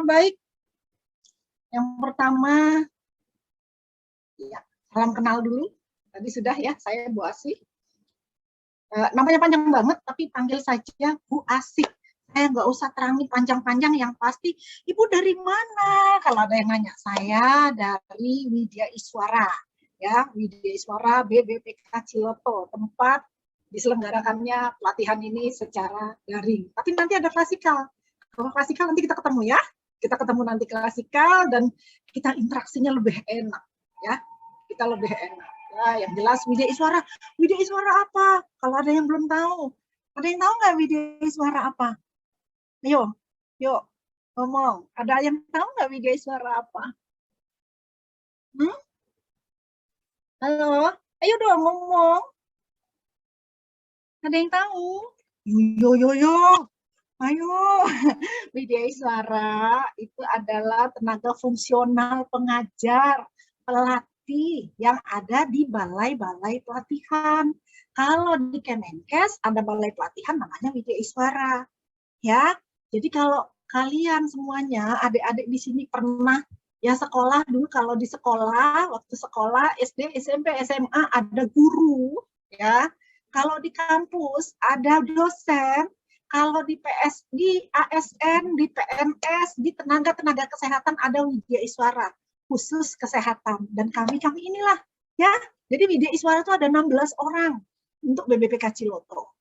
Baik, yang pertama, ya, salam kenal dulu. Tadi sudah ya, saya Bu Asih. Namanya panjang banget, tapi panggil saja Bu Asih. Saya nggak usah terangin panjang-panjang, yang pasti Ibu dari mana? Kalau ada yang nanya, saya dari Widya Iswara. Ya, Widya Iswara BBPK Ciloto, tempat diselenggarakannya pelatihan ini secara daring. Tapi nanti ada klasikal. Kalau klasikal nanti kita ketemu ya. Kita ketemu nanti klasikal dan kita interaksinya lebih enak ya. Kita lebih enak. Ya, yang jelas Widya Iswara. Widya Iswara apa? Kalau ada yang belum tahu. Ada yang tahu nggak Widya Iswara apa? Ayo, yuk ngomong. Ada yang tahu nggak Widya Iswara apa? Hmm? Halo, ayo dong ngomong. Ada yang tahu? Yo yo yo. Ayo, Widya Iswara itu adalah tenaga fungsional pengajar, pelatih yang ada di balai-balai pelatihan. Kalau di Kemenkes ada balai pelatihan namanya Widya Iswara. Ya, jadi kalau kalian semuanya, adik-adik di sini pernah ya sekolah dulu, kalau di sekolah, waktu sekolah SD, SMP, SMA ada guru, ya. Kalau di kampus ada dosen, kalau di PS, di ASN, di PNS, di tenaga-tenaga kesehatan ada Widya Iswara khusus kesehatan, dan kami inilah ya. Jadi Widya Iswara itu ada 16 orang untuk BBPK Ciloto.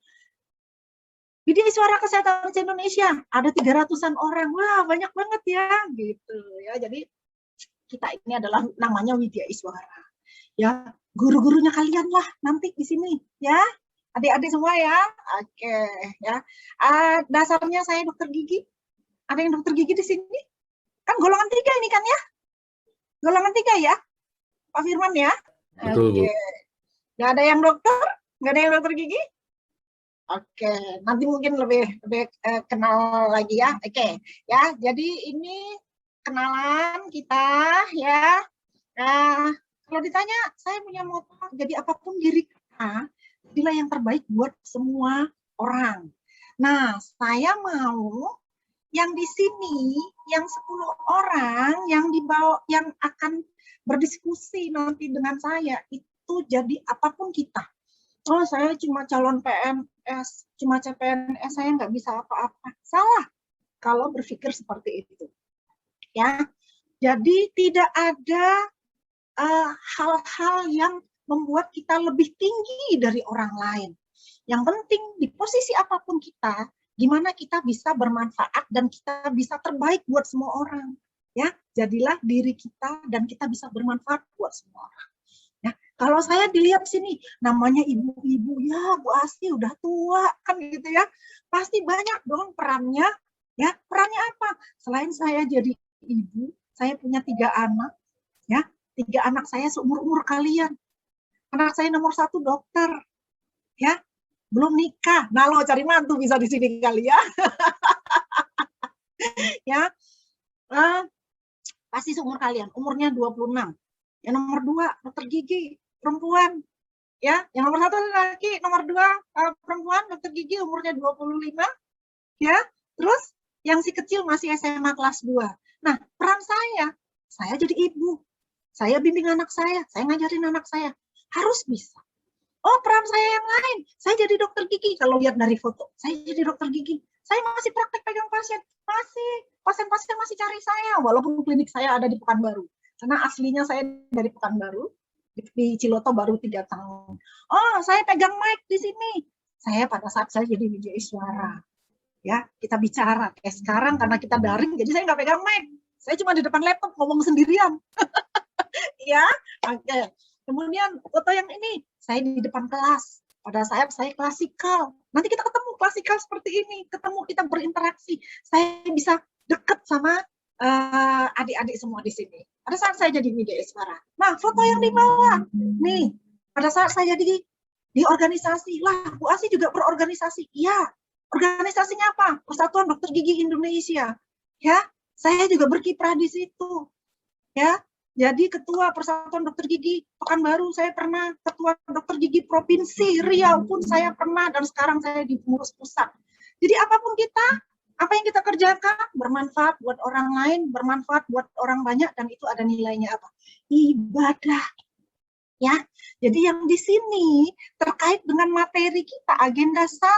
Widya Iswara Kesehatan Indonesia ada 300-an orang. Wah, banyak banget ya gitu ya. Jadi kita ini adalah namanya Widya Iswara. Ya, guru-gurunya kalian lah nanti di sini ya. Adik-adik semua ya. Oke, ya. Dasarnya saya dokter gigi. Ada yang dokter gigi di sini? Kan golongan 3 ini kan ya? Golongan 3 ya? Pak Firman ya? Betul, Bu. Oke. Nggak ada yang dokter? Nggak ada yang dokter gigi? Oke, nanti mungkin lebih kenal lagi ya. Oke, ya. Jadi ini kenalan kita ya. Nah, kalau ditanya saya punya moto, jadi apapun diri kita, jadilah yang terbaik buat semua orang. Nah, saya mau yang di sini, yang 10 orang yang dibawa, yang akan berdiskusi nanti dengan saya, itu jadi apapun kita. Oh, saya cuma calon PNS, cuma CPNS, saya nggak bisa apa-apa. Salah kalau berpikir seperti itu. Ya, jadi tidak ada hal-hal yang membuat kita lebih tinggi dari orang lain. Yang penting di posisi apapun kita, gimana kita bisa bermanfaat dan kita bisa terbaik buat semua orang. Ya, jadilah diri kita dan kita bisa bermanfaat buat semua orang. Ya, kalau saya dilihat sini, namanya ibu-ibu, ya Bu Asih udah tua kan gitu ya, pasti banyak dong perannya. Ya, perannya apa? Selain saya jadi ibu, saya punya 3 anak, ya, 3 anak saya seumur-umur kalian. Anak saya nomor 1 dokter, ya, belum nikah. Nah, lo cari mantu bisa di sini kali ya. Ya, pasti seumur kalian, umurnya 26. Yang nomor 2 dokter gigi, perempuan. Ya, yang nomor 1 laki, nomor 2 perempuan, dokter gigi umurnya 25. Ya, terus yang si kecil masih SMA kelas 2. Nah, peran saya jadi ibu. Saya bimbing anak saya ngajarin anak saya. Harus bisa. Oh, peran saya yang lain. Saya jadi dokter gigi. Kalau lihat dari foto, saya jadi dokter gigi. Saya masih praktek pegang pasien. Masih. Pasien-pasien masih cari saya. Walaupun klinik saya ada di Pekanbaru. Karena aslinya saya dari Pekanbaru. Di Ciloto baru 3 tahun. Oh, saya pegang mic di sini. Saya pada saat saya jadi Widya Iswara. Ya, kita bicara. Kayak sekarang karena kita daring, jadi saya nggak pegang mic. Saya cuma di depan laptop ngomong sendirian. Ya, oke. Kemudian foto yang ini, saya di depan kelas. Pada saat saya klasikal. Nanti kita ketemu klasikal seperti ini. Ketemu, kita berinteraksi. Saya bisa deket sama adik-adik semua di sini. Pada saat saya jadi Widya Iswara. Nah, foto yang di bawah. Nih, pada saat saya jadi di organisasi. Lah, Bu Asih juga berorganisasi. Iya. Organisasinya apa? Persatuan Dokter Gigi Indonesia. Ya, saya juga berkiprah di situ. Ya, jadi ketua Persatuan Dokter Gigi Pekanbaru saya pernah, ketua Dokter Gigi Provinsi Riau pun saya pernah, dan sekarang saya di pengurus pusat. Jadi apapun kita, Apa yang kita kerjakan bermanfaat buat orang lain, bermanfaat buat orang banyak, dan itu ada nilainya apa? Ibadah. Ya, jadi yang di sini terkait dengan materi kita agenda 1,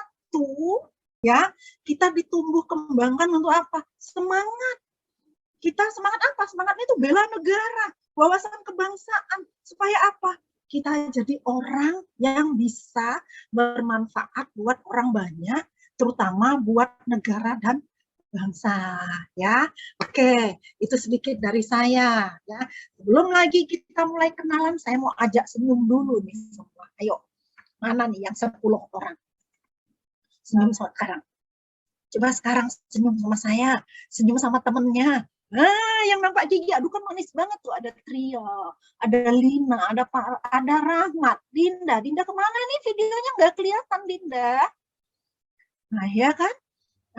ya, kita ditumbuh kembangkan untuk apa? Semangat. Kita semangat apa? Semangatnya itu bela negara, wawasan kebangsaan, supaya apa? Kita jadi orang yang bisa bermanfaat buat orang banyak, terutama buat negara dan bangsa, ya. Oke, itu sedikit dari saya, ya. Belum lagi kita mulai kenalan, saya mau ajak senyum dulu nih semua. Ayo, mana nih yang 10 orang? Senyum sekarang. Coba sekarang senyum sama saya, senyum sama temennya. Nah, yang nampak gigi, aduh kan manis banget tuh. Ada Tria, ada Lina, ada Rahmat, Dinda. Dinda kemana nih? Videonya nggak kelihatan, Dinda. Nah, ya kan?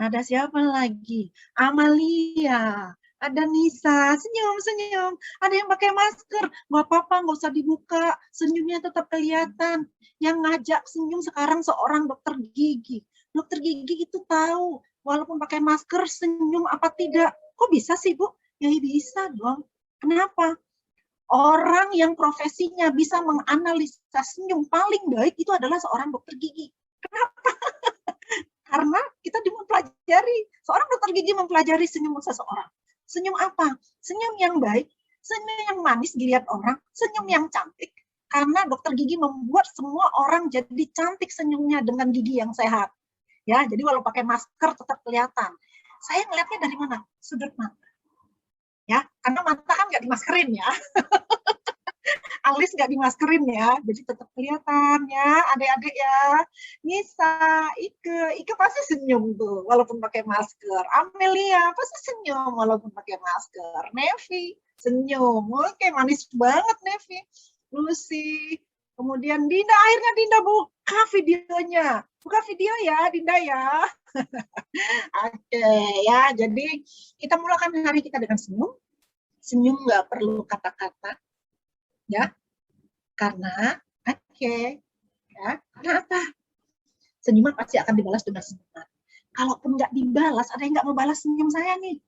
Ada siapa lagi? Amalia, ada Nisa, senyum-senyum. Ada yang pakai masker, nggak apa-apa, nggak usah dibuka. Senyumnya tetap kelihatan. Yang ngajak senyum sekarang seorang dokter gigi. Dokter gigi itu tahu, walaupun pakai masker, senyum apa tidak. Kok bisa sih, Bu? Ya bisa dong. Kenapa? Orang yang profesinya bisa menganalisa senyum paling baik itu adalah seorang dokter gigi. Kenapa? Karena kita mempelajari, seorang dokter gigi mempelajari senyum seseorang. Senyum apa? Senyum yang baik, senyum yang manis dilihat orang, senyum yang cantik. Karena dokter gigi membuat semua orang jadi cantik senyumnya dengan gigi yang sehat. Ya, jadi walau pakai masker tetap kelihatan. Saya ngelihatnya dari mana? Sudut mata. Ya, karena mata kan nggak dimaskerin ya. Alis nggak dimaskerin ya, jadi tetap kelihatan ya, adik-adik ya. Nisa, Ike pasti senyum tuh, walaupun pakai masker. Amelia pasti senyum walaupun pakai masker. Nevi senyum, oke manis banget Nevi. Lucy, kemudian Dinda, akhirnya Dinda buka videonya. Buka video ya, Dinda ya. Oke ya, jadi kita mulakan hari kita dengan senyum. Senyum nggak perlu kata-kata. Ya, karena ya, karena apa? Senyuman pasti akan dibalas dengan senyuman. Kalaupun nggak dibalas, ada yang nggak mau balas senyum saya nih.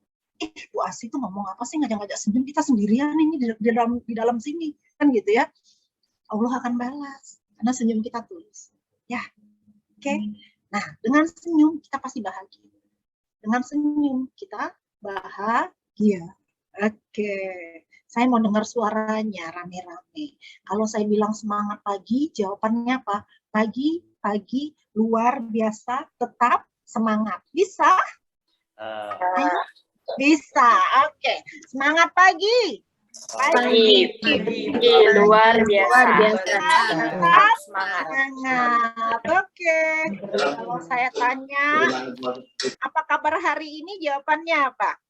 Bu Asi tuh ngomong apa sih, ngajak-ngajak senyum, kita sendirian ini di dalam sini, kan gitu ya. Allah akan balas karena senyum kita tulus. Ya, oke. Nah, dengan senyum kita pasti bahagia. Dengan senyum kita bahagia. Oke. Saya mau dengar suaranya rame-rame. Kalau saya bilang semangat pagi, jawabannya apa? Pagi, luar biasa, tetap semangat. Bisa? Ayo. Bisa. Oke. Semangat pagi. Pagi, luar biasa. Tetap Semangat. Oke. Kalau saya tanya, apa kabar hari ini? Jawabannya apa?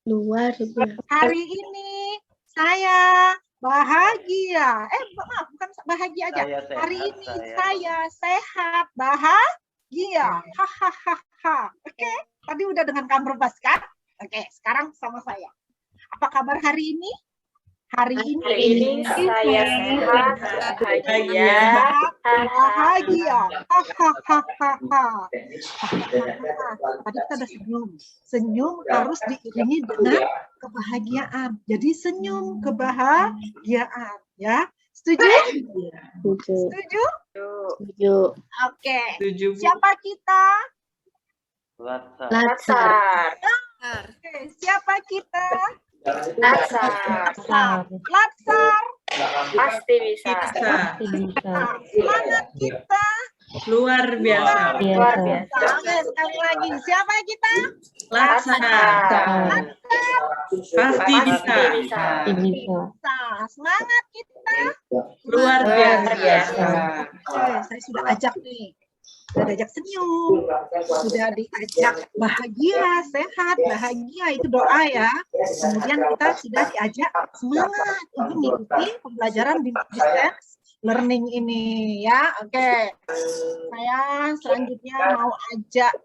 Luar biasa. Hari ini saya bahagia. Maaf, bukan bahagia aja. Hari ini saya sehat, bahagia. Hahaha. Oke, tadi udah dengan Kamperbas kan? Oke, sekarang sama saya. Apa kabar hari ini? Hari ini saya sehat, bahagia. Hahaha. Tadi kita ada senyum. Senyum harus diiringi dengan kebahagiaan. Jadi senyum kebahagiaan, ya. Setuju? Setuju? Setuju. Oke. Siapa kita? Latsar. Oke. Siapa kita? Latsar. Latsar. Pasti bisa. Semangat kita. Luar biasa. Luar biasa. Oke, sekali lagi. Siapa kita? Laksana. Pasti bisa. Semangat kita. Luar biasa. Oke, saya sudah ajak nih. Sudah diajak senyum, sudah diajak bahagia, sehat, bahagia, itu doa ya. Kemudian kita sudah diajak semangat untuk mengikuti pembelajaran di distance learning ini ya. Oke. Saya selanjutnya mau ajak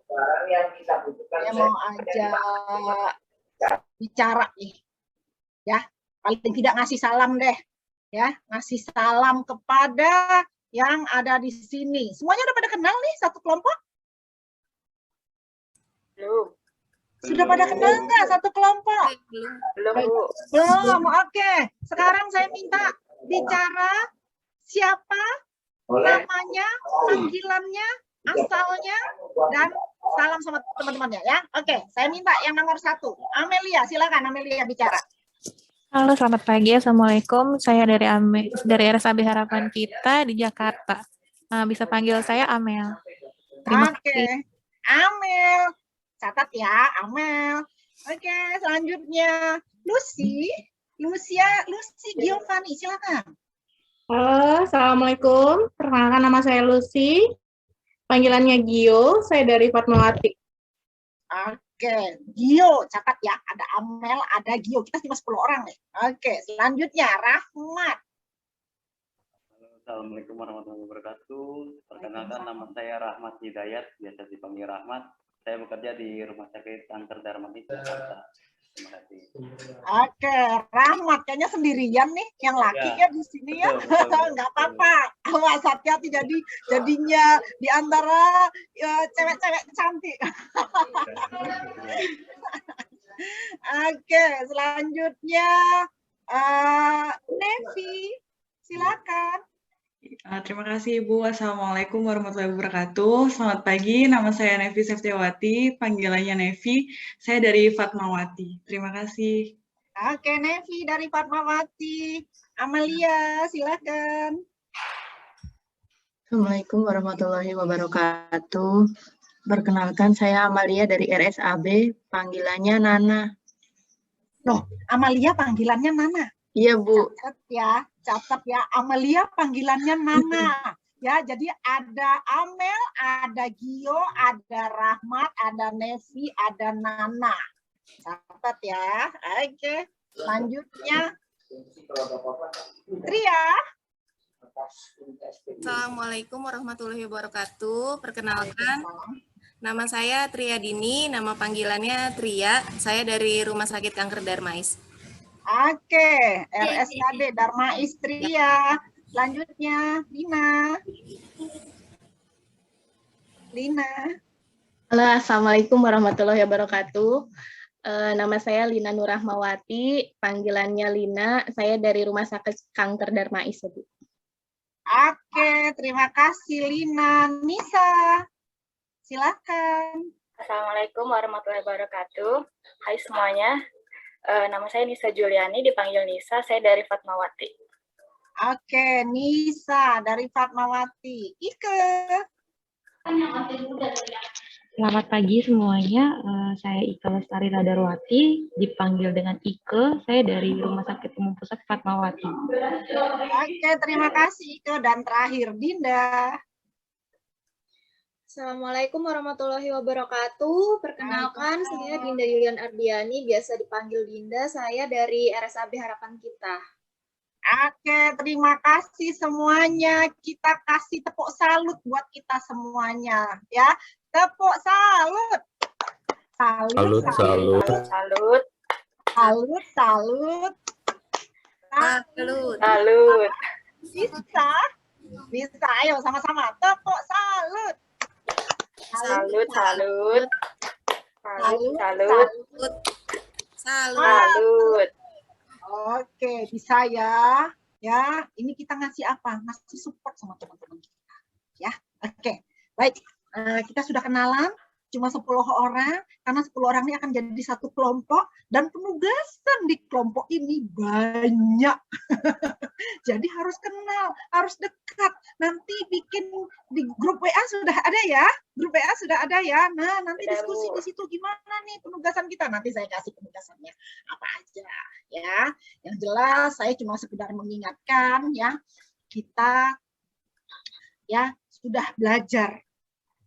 bicara nih. Ya, paling tidak ngasih salam deh. Ya, ngasih salam kepada yang ada di sini. Semuanya udah pada kenal nih satu kelompok? Sudah pada kenal nggak satu kelompok? Belum, Bu. Belum, oke. Sekarang saya minta bicara siapa namanya, panggilannya, asalnya, dan salam sama teman-temannya ya. Oke, saya minta yang nomor 1. Amelia, silakan Amelia bicara. Halo, selamat pagi. Assalamualaikum. Saya dari RSAB Harapan Kita di Jakarta. Bisa panggil saya Amel. Terima Oke, kasih. Amel. Catat ya, Amel. Oke, selanjutnya Lucy. Lucy Giovanni, silakan. Halo, Assalamualaikum. Perkenalkan nama saya Lucy. Panggilannya Gio. Saya dari Fatmawati. Oke, Gio, catat ya. Ada Amel, ada Gio. Kita cuma 10 orang nih. Oke, selanjutnya Rahmat. Assalamualaikum warahmatullahi wabarakatuh. Perkenalkan nama saya Rahmat Hidayat, biasa dipanggil Rahmat. Saya bekerja di Rumah Sakit Kanker Darmais Jakarta. Terima kasih. Oke, Rahmat kayaknya sendirian nih, yang laki ya di sini ya. Nggak apa-apa. Awas, hati-hati jadinya di antara cewek-cewek cantik. Oke, selanjutnya Nevi, silakan. Terima kasih Ibu. Assalamualaikum warahmatullahi wabarakatuh. Selamat pagi, nama saya Nevi Septiawati, panggilannya Nevi. Saya dari Fatmawati. Terima kasih. Oke, Nevi dari Fatmawati. Amalia, silakan. Assalamualaikum warahmatullahi wabarakatuh. Perkenalkan saya Amalia dari RSAB, panggilannya Nana. Loh, Amalia panggilannya Nana. Iya, Bu. Catat ya. Amalia panggilannya Nana. Ya, jadi ada Amel, ada Gio, ada Rahmat, ada Nevi, ada Nana. Catat ya. Oke. Selanjutnya Tria. Assalamualaikum warahmatullahi wabarakatuh. Perkenalkan, nama saya Tria Dini, nama panggilannya Tria. Saya dari Rumah Sakit Kanker Darmais. Oke, RSKD Darmais Tria. Selanjutnya Lina. Halo, Assalamualaikum warahmatullahi wabarakatuh. Nama saya Lina Nurahmawati, panggilannya Lina. Saya dari Rumah Sakit Kanker Darmais, Bu. Oke, terima kasih Lina. Nisa, silakan. Assalamualaikum warahmatullahi wabarakatuh. Hai semuanya. Nama saya Nisa Juliani, dipanggil Nisa. Saya dari Fatmawati. Oke, Nisa dari Fatmawati. Ike. Selamat pagi semuanya. Saya Ike Lestari Radarwati, dipanggil dengan Ike. Saya dari Rumah Sakit Umum Pusat Fatmawati. Oke, terima kasih Ike. Dan terakhir Dinda. Assalamualaikum warahmatullahi wabarakatuh. Perkenalkan, saya Dinda Yulian Ardiani, biasa dipanggil Dinda. Saya dari RSAB Harapan Kita. Oke, terima kasih semuanya. Kita kasih tepuk salut buat kita semuanya, ya. Tepuk salut. Salut. Bisa, ayo sama-sama. Tepuk salut. Salut. Oke, bisa ya. Ya, ini kita ngasih apa? Ngasih support sama teman-teman kita. Ya, oke. Baik, kita sudah kenalan. Cuma 10 orang, karena 10 orang ini akan jadi satu kelompok, dan penugasan di kelompok ini banyak. Jadi harus kenal, harus dekat. Nanti bikin di grup WA sudah ada ya? Grup WA sudah ada ya? Nah, nanti diskusi di situ gimana nih penugasan kita. Nanti saya kasih penugasannya apa aja. Ya, yang jelas saya cuma sekedar mengingatkan ya, kita ya sudah belajar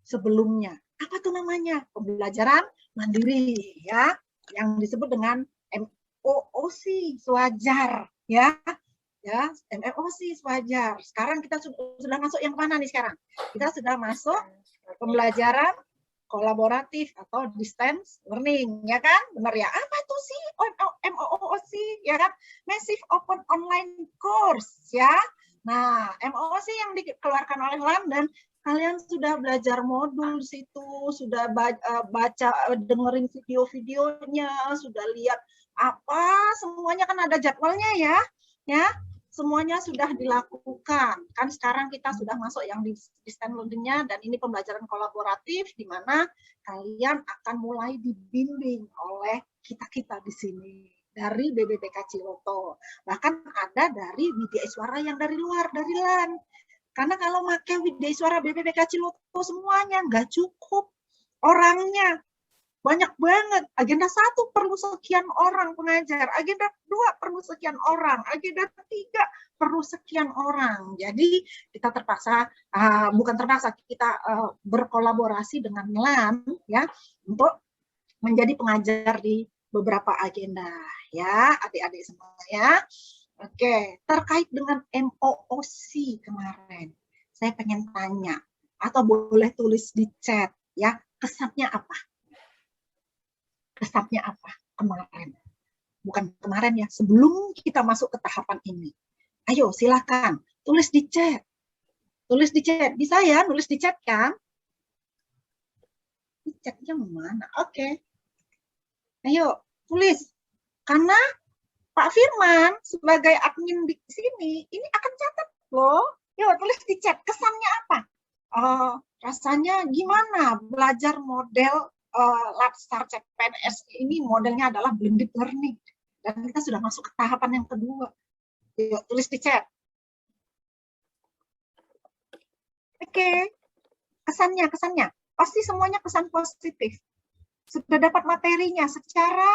sebelumnya. Apa tuh namanya? Pembelajaran mandiri ya, yang disebut dengan MOOC sewajar ya. Ya, MOOC sewajar. Sekarang kita sudah masuk yang mana nih sekarang? Kita sudah masuk pembelajaran kolaboratif atau distance learning, ya kan? Benar ya? Apa itu sih MOOC, ya kan? Massive Open Online Course, ya. Nah, MOOC yang dikeluarkan oleh London Kalian sudah belajar modul di situ, sudah baca, dengerin video-videonya, sudah lihat apa, semuanya kan ada jadwalnya ya. Ya, semuanya sudah dilakukan. Kan sekarang kita sudah masuk yang di distance learning-nya, dan ini pembelajaran kolaboratif di mana kalian akan mulai dibimbing oleh kita-kita di sini dari BBPK Ciloto. Bahkan ada dari Widya Iswara yang dari luar, dari LAN. Karena kalau pakai Widya Iswara BBPK Ciloto semuanya nggak cukup orangnya. Banyak banget. Agenda 1 perlu sekian orang pengajar, agenda 2 perlu sekian orang, agenda 3 perlu sekian orang. Jadi kita terpaksa, bukan terpaksa, kita berkolaborasi dengan LAN ya untuk menjadi pengajar di beberapa agenda ya, adik-adik semua ya. Oke, terkait dengan MOOC kemarin, saya pengen tanya, atau boleh tulis di chat ya, kesannya apa? Kesannya apa kemarin? Bukan kemarin ya, sebelum kita masuk ke tahapan ini. Ayo silakan, tulis di chat. Tulis di chat, bisa ya nulis di chat kan? Di chatnya mana? Oke. Ayo, tulis. Karena Pak Firman sebagai admin di sini, ini akan catat loh. Yuk, tulis di chat, kesannya apa? Rasanya gimana belajar model Labstar CPNS ini? Modelnya adalah blended learning. Dan kita sudah masuk ke tahapan yang kedua. Yuk, tulis di chat. Oke, kesannya. Pasti semuanya kesan positif. Sudah dapat materinya secara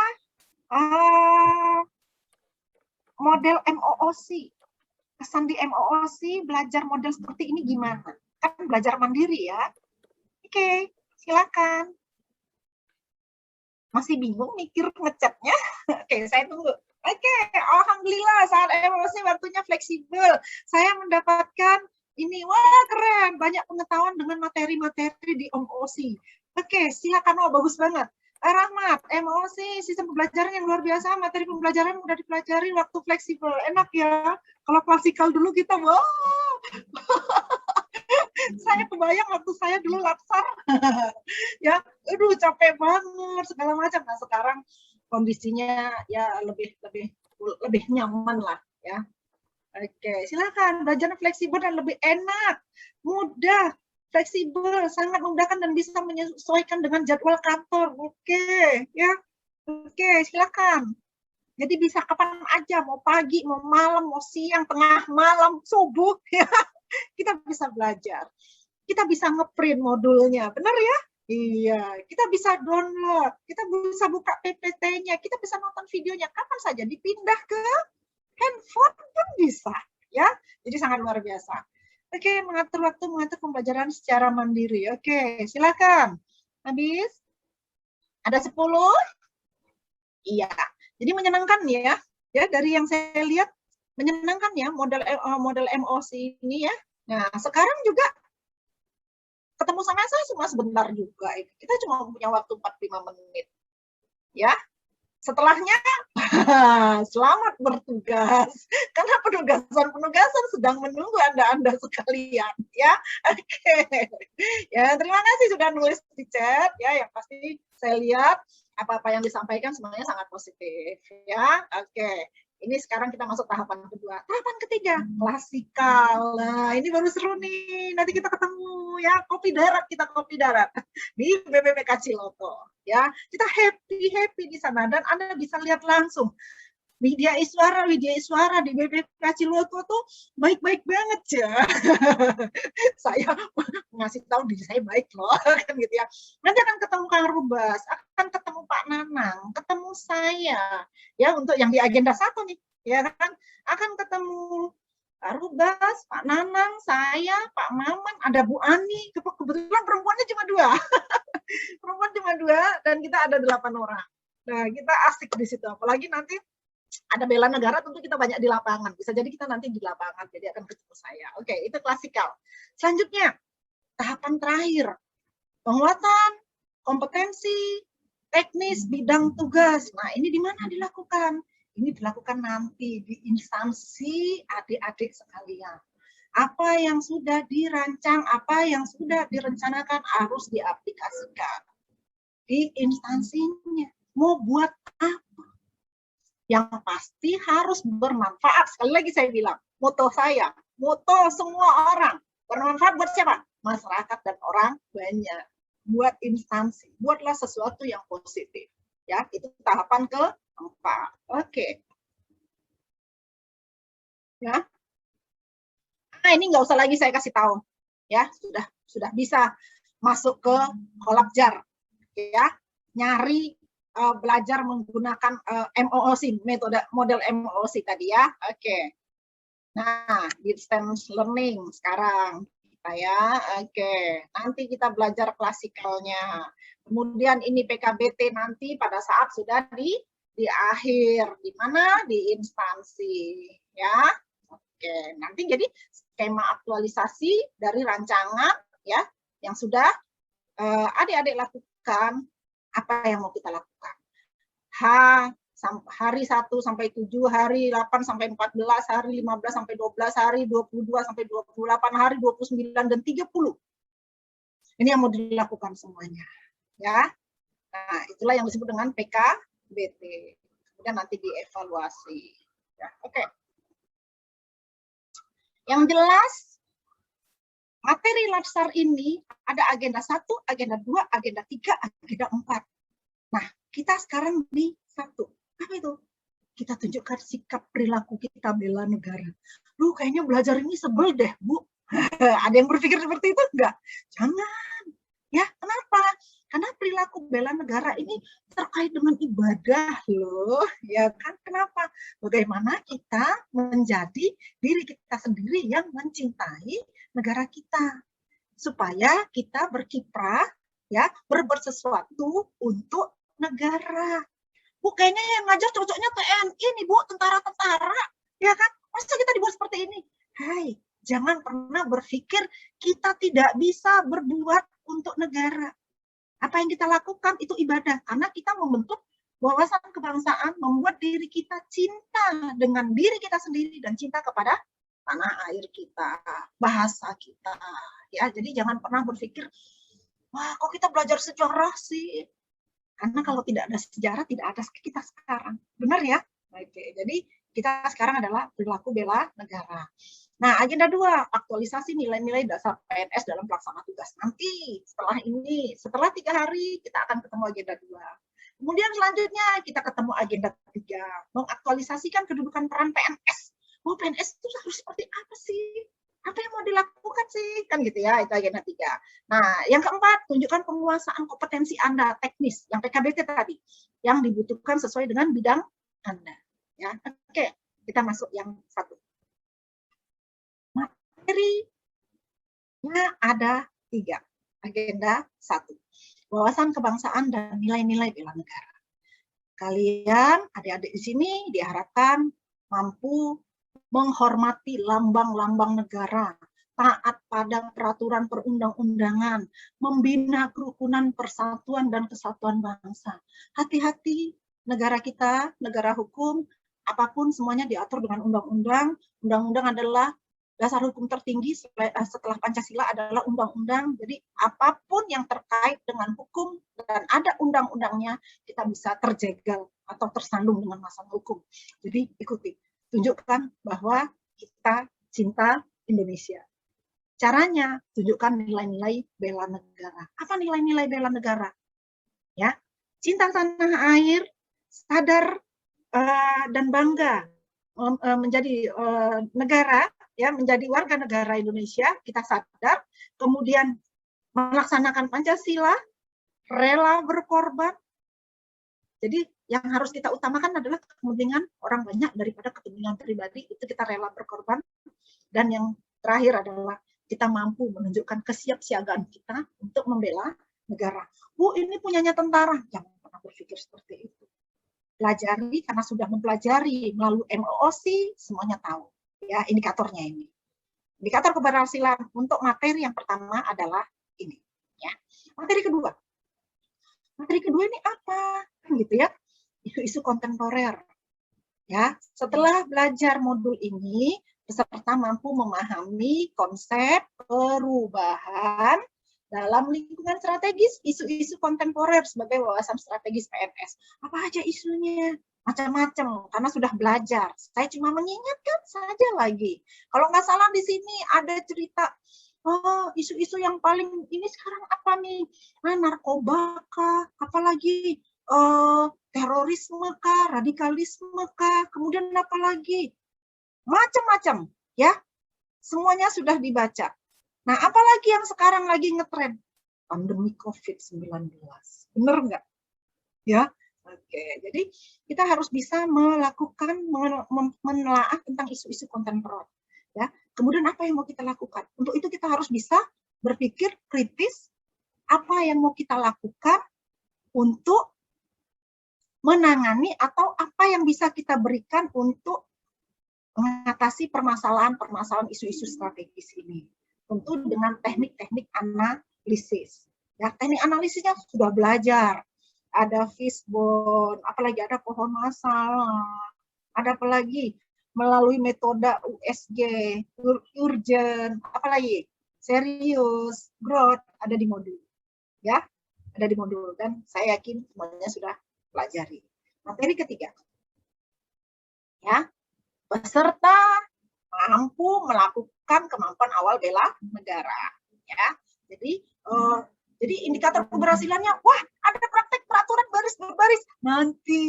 model MOOC. Kesan di MOOC, belajar model seperti ini gimana? Kan belajar mandiri ya. Oke, silakan. Masih bingung mikir ngechatnya? Oke, saya tunggu. Oke, alhamdulillah saat MOOC waktunya fleksibel. Saya mendapatkan ini, wah keren, banyak pengetahuan dengan materi-materi di MOOC. Oke, silakan, oh bagus banget. Rahmat, MOOC, sistem pembelajaran yang luar biasa, materi pembelajaran mudah dipelajari, waktu fleksibel, enak ya. Kalau klasikal dulu kita, wow. Saya kebayang waktu saya dulu Labstar, ya, aduh capek banget segala macam. Nah sekarang kondisinya ya lebih nyaman lah ya. Oke, silakan belajar fleksibel dan lebih enak, mudah, fleksibel, sangat memudahkan dan bisa menyesuaikan dengan jadwal kantor. Oke, ya, oke, silakan. Jadi bisa kapan aja, mau pagi, mau malam, mau siang, tengah malam, subuh, ya. Kita bisa belajar. Kita bisa ngeprint modulnya, benar ya? Iya, kita bisa download, kita bisa buka PPT-nya, kita bisa nonton videonya kapan saja, dipindah ke handphone pun bisa, ya. Jadi sangat luar biasa. Oke, mengatur waktu, mengatur pembelajaran secara mandiri. Oke, silakan. Habis? Ada 10? Iya. Jadi menyenangkan ya. Ya, dari yang saya lihat menyenangkan ya model MOOC ini ya. Nah, sekarang juga ketemu sama saya cuma sebentar juga. Kita cuma punya waktu 45 menit. Ya. Setelahnya, selamat bertugas. Karena penugasan sedang menunggu Anda sekalian. Ya, oke. Ya, terima kasih sudah nulis di chat. Ya, yang pasti saya lihat apa-apa yang disampaikan semuanya sangat positif. Ya, oke. Ini sekarang kita masuk tahapan kedua. Tahapan ketiga, klasikal. Nah, ini baru seru nih. Nanti kita ketemu ya, kita kopi darat di BBPK Ciloto. Ya, kita happy di sana dan Anda bisa lihat langsung. Widya Iswara di BBPK Ciloto tuh baik-baik banget ya. Saya ngasih tahu diri saya baik loh, kan gitu ya. Nanti akan ketemu Kang Rubas, akan ketemu Pak Nanang, ketemu saya, ya untuk yang di agenda 1 nih, ya kan. Akan ketemu Pak Rubas, Pak Nanang, saya, Pak Maman, ada Bu Ani, kebetulan perempuannya cuma 2. Perempuan cuma 2 dan kita ada 8 orang. Nah, kita asik di situ, apalagi nanti ada bela negara, tentu kita banyak di lapangan. Bisa jadi kita nanti di lapangan, jadi akan ketemu saya. Oke, itu klasikal. Selanjutnya, tahapan terakhir. Penguatan kompetensi teknis bidang tugas. Nah, ini di mana dilakukan? Ini dilakukan nanti di instansi adik-adik sekalian. Apa yang sudah dirancang, apa yang sudah direncanakan harus diaplikasikan di instansinya. Mau buat apa? Yang pasti harus bermanfaat. Sekali lagi saya bilang, moto saya, moto semua orang. Bermanfaat buat siapa? Masyarakat dan orang banyak. Buat instansi. Buatlah sesuatu yang positif. Ya, itu tahapan keempat. Oke. Ya. Nah, ini nggak usah lagi saya kasih tahu. Ya, sudah bisa masuk ke Holakjar. Ya, nyari belajar menggunakan MOOC, model MOOC tadi ya. Oke. Nah, distance learning sekarang kita ya. Oke. Nanti kita belajar klasikalnya. Kemudian ini PKBT nanti pada saat sudah di akhir, di mana? Di instansi ya. Oke, nanti jadi skema aktualisasi dari rancangan ya yang sudah adik-adik lakukan. Apa yang mau kita lakukan? Hari 1 sampai 7, hari 8 sampai 14, hari 15 sampai 12, hari 22 sampai 28, hari 29 dan 30. Ini yang mau dilakukan semuanya. Ya. Nah, itulah yang disebut dengan PKBT. Kemudian nanti dievaluasi. Ya, oke. Yang jelas materi Latsar ini ada agenda 1, agenda 2, agenda 3, agenda 4. Nah, kita sekarang di 1. Apa itu? Kita tunjukkan sikap perilaku kita bela negara. Lu kayaknya belajar ini sebel deh, Bu. Ada yang berpikir seperti itu? Enggak. Jangan. Ya, kenapa? Karena perilaku bela negara ini terkait dengan ibadah loh. Ya kan? Kenapa? Bagaimana kita menjadi diri kita sendiri yang mencintai negara kita, supaya kita berkiprah ya, berbuat sesuatu untuk negara. Bu, kayaknya yang ngajar cocoknya TNI nih, Bu, tentara-tentara, ya kan? Masa kita dibuat seperti ini? Hai, jangan pernah berpikir kita tidak bisa berbuat untuk negara. Apa yang kita lakukan itu ibadah, karena kita membentuk wawasan kebangsaan, membuat diri kita cinta dengan diri kita sendiri dan cinta kepada tanah air kita, bahasa kita. Ya, jadi jangan pernah berpikir, wah kok kita belajar sejarah sih? Karena kalau tidak ada sejarah, tidak ada kita sekarang. Benar ya? Oke, jadi kita sekarang adalah perilaku bela negara. Nah, agenda 2, aktualisasi nilai-nilai dasar PNS dalam pelaksana tugas. Nanti setelah ini, setelah 3 hari, kita akan ketemu agenda 2. Kemudian selanjutnya kita ketemu agenda 3, mengaktualisasikan kedudukan peran PNS. Oh, PNS itu harus seperti apa sih? Apa yang mau dilakukan sih? Kan gitu ya, itu agenda 3. Nah, yang keempat, tunjukkan penguasaan kompetensi Anda teknis, yang PKBT tadi, yang dibutuhkan sesuai dengan bidang Anda. Ya, oke, kita masuk yang 1. Materinya ada 3. Agenda 1. Wawasan kebangsaan dan nilai-nilai bela negara. Kalian, adik-adik di sini diharapkan mampu menghormati lambang-lambang negara, taat pada peraturan perundang-undangan, membina kerukunan persatuan dan kesatuan bangsa. Hati-hati, negara kita, negara hukum, apapun semuanya diatur dengan undang-undang. Undang-undang adalah dasar hukum tertinggi setelah Pancasila adalah undang-undang. Jadi apapun yang terkait dengan hukum dan ada undang-undangnya, kita bisa terjegal atau tersandung dengan masalah hukum. Jadi ikuti. Tunjukkan bahwa kita cinta Indonesia. Caranya, tunjukkan nilai-nilai bela negara. Apa nilai-nilai bela negara? Ya, cinta tanah air, sadar dan bangga menjadi negara, ya, menjadi warga negara Indonesia. Kita sadar, kemudian melaksanakan Pancasila, rela berkorban. Jadi yang harus kita utamakan adalah kepentingan orang banyak daripada kepentingan pribadi, itu kita rela berkorban. Dan yang terakhir adalah kita mampu menunjukkan kesiapsiagaan kita untuk membela negara. Bu, ini punyanya tentara. Jangan pernah berpikir seperti itu. Pelajari, karena sudah mempelajari melalui MOOC, semuanya tahu. Ya, indikatornya ini. Indikator keberhasilan untuk materi yang pertama adalah ini. Ya. Materi kedua. Materi kedua ini apa? Gitu ya. Isu-isu kontemporer. Ya, setelah belajar modul ini, peserta mampu memahami konsep perubahan dalam lingkungan strategis, isu-isu kontemporer sebagai wawasan strategis PNS. Apa aja isunya? Macam-macam, karena sudah belajar. Saya cuma mengingatkan saja lagi. Kalau nggak salah di sini ada cerita, oh, isu-isu yang paling ini sekarang apa nih? Narkoba kah? Apalagi terorisme kah? Radikalisme kah? Kemudian apa lagi? Macam-macam, ya. Semuanya sudah dibaca. Nah, apalagi yang sekarang lagi ngetren? Pandemi COVID-19. Benar nggak? Ya, oke. Jadi kita harus bisa melakukan, menelaah tentang isu-isu kontemporer. Ya. Kemudian apa yang mau kita lakukan? Untuk itu kita harus bisa berpikir kritis, apa yang mau kita lakukan untuk menangani atau apa yang bisa kita berikan untuk mengatasi permasalahan-permasalahan isu-isu strategis ini. Tentu dengan teknik-teknik analisis. Ya, teknik analisisnya sudah belajar. Ada fishbone, apalagi ada pohon masalah, ada apalagi melalui metode USG, urgent, apalagi serius, growth, ada di modul. Ya, ada di modul. Dan saya yakin semuanya sudah pelajari. Materi ketiga. Ya, peserta mampu melakukan kemampuan awal bela negara, ya. Jadi indikator keberhasilannya, wah, ada praktek peraturan baris berbaris. Nanti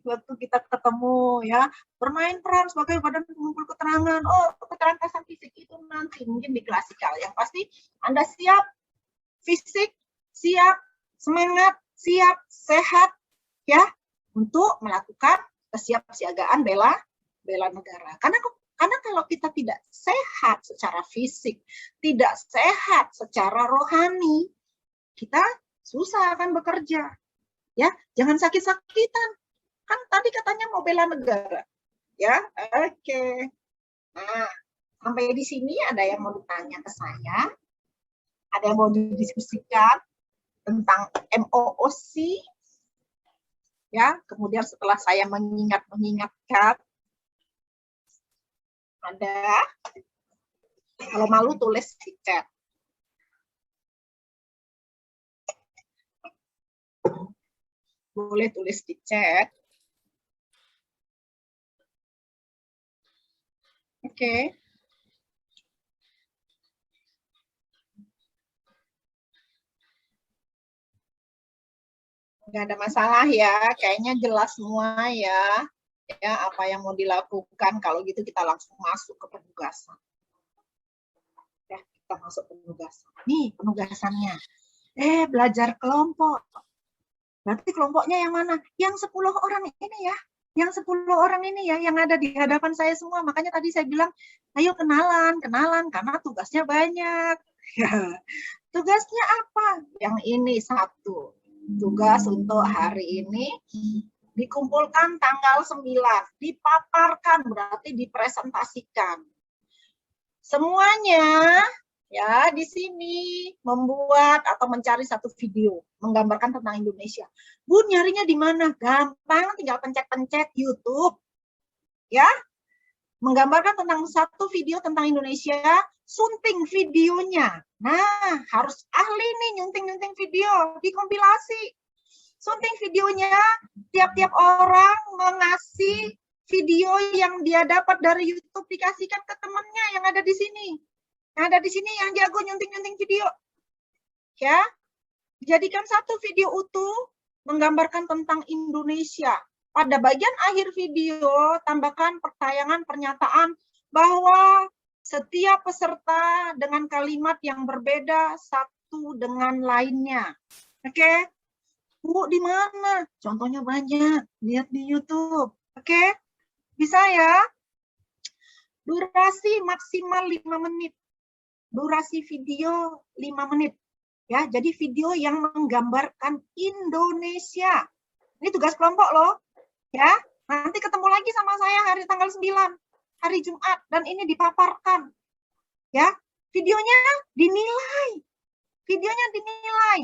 waktu kita ketemu, ya, bermain peran sebagai badan pengumpul keterangan. Oh, keterangan fisik itu nanti mungkin di klasikal. Yang pasti Anda siap fisik, siap semangat, siap sehat, ya, untuk melakukan kesiapsiagaan bela negara. Karena kalau kita tidak sehat secara fisik, tidak sehat secara rohani, kita susah akan bekerja. Ya, jangan sakit-sakitan. Kan tadi katanya mau bela negara. Ya, oke. Nah, sampai di sini ada yang mau ditanya ke saya? Ada yang mau didiskusikan tentang MOOC? Ya, kemudian setelah saya mengingatkan, ada, kalau malu tulis di chat. Boleh tulis di chat. Oke. Nggak ada masalah ya, kayaknya jelas semua ya. Ya, apa yang mau dilakukan. Kalau gitu kita langsung masuk ke penugasan. Ya, kita masuk penugasan. Nih penugasannya. Belajar kelompok. Berarti kelompoknya yang mana? Yang 10 orang ini ya. Yang 10 orang ini ya, yang ada di hadapan saya semua. Makanya tadi saya bilang, ayo kenalan, karena tugasnya banyak. Ya. Tugasnya apa? Yang ini satu. Tugas untuk hari ini dikumpulkan tanggal 9, dipaparkan berarti dipresentasikan. Semuanya ya di sini membuat atau mencari satu video menggambarkan tentang Indonesia. Bu, nyarinya di mana? Gampang, tinggal pencet-pencet YouTube. Ya. Menggambarkan tentang satu video tentang Indonesia, sunting videonya. Nah, harus ahli nih nyunting-nyunting video, dikompilasi. Sunting videonya, tiap-tiap orang mengasih video yang dia dapat dari YouTube dikasihkan ke temannya yang ada di sini. Yang ada di sini yang jago nyunting-nyunting video. Ya, jadikan satu video utuh menggambarkan tentang Indonesia. Pada bagian akhir video, tambahkan pertayangan pernyataan bahwa setiap peserta dengan kalimat yang berbeda satu dengan lainnya. Oke? Bu, di mana? Contohnya banyak. Lihat di YouTube. Oke? Bisa ya? Durasi maksimal 5 menit. Durasi video 5 menit. Ya, jadi video yang menggambarkan Indonesia. Ini tugas kelompok loh. Ya, nanti ketemu lagi sama saya hari tanggal 9, hari Jumat, dan ini dipaparkan. Ya, videonya dinilai. Videonya dinilai.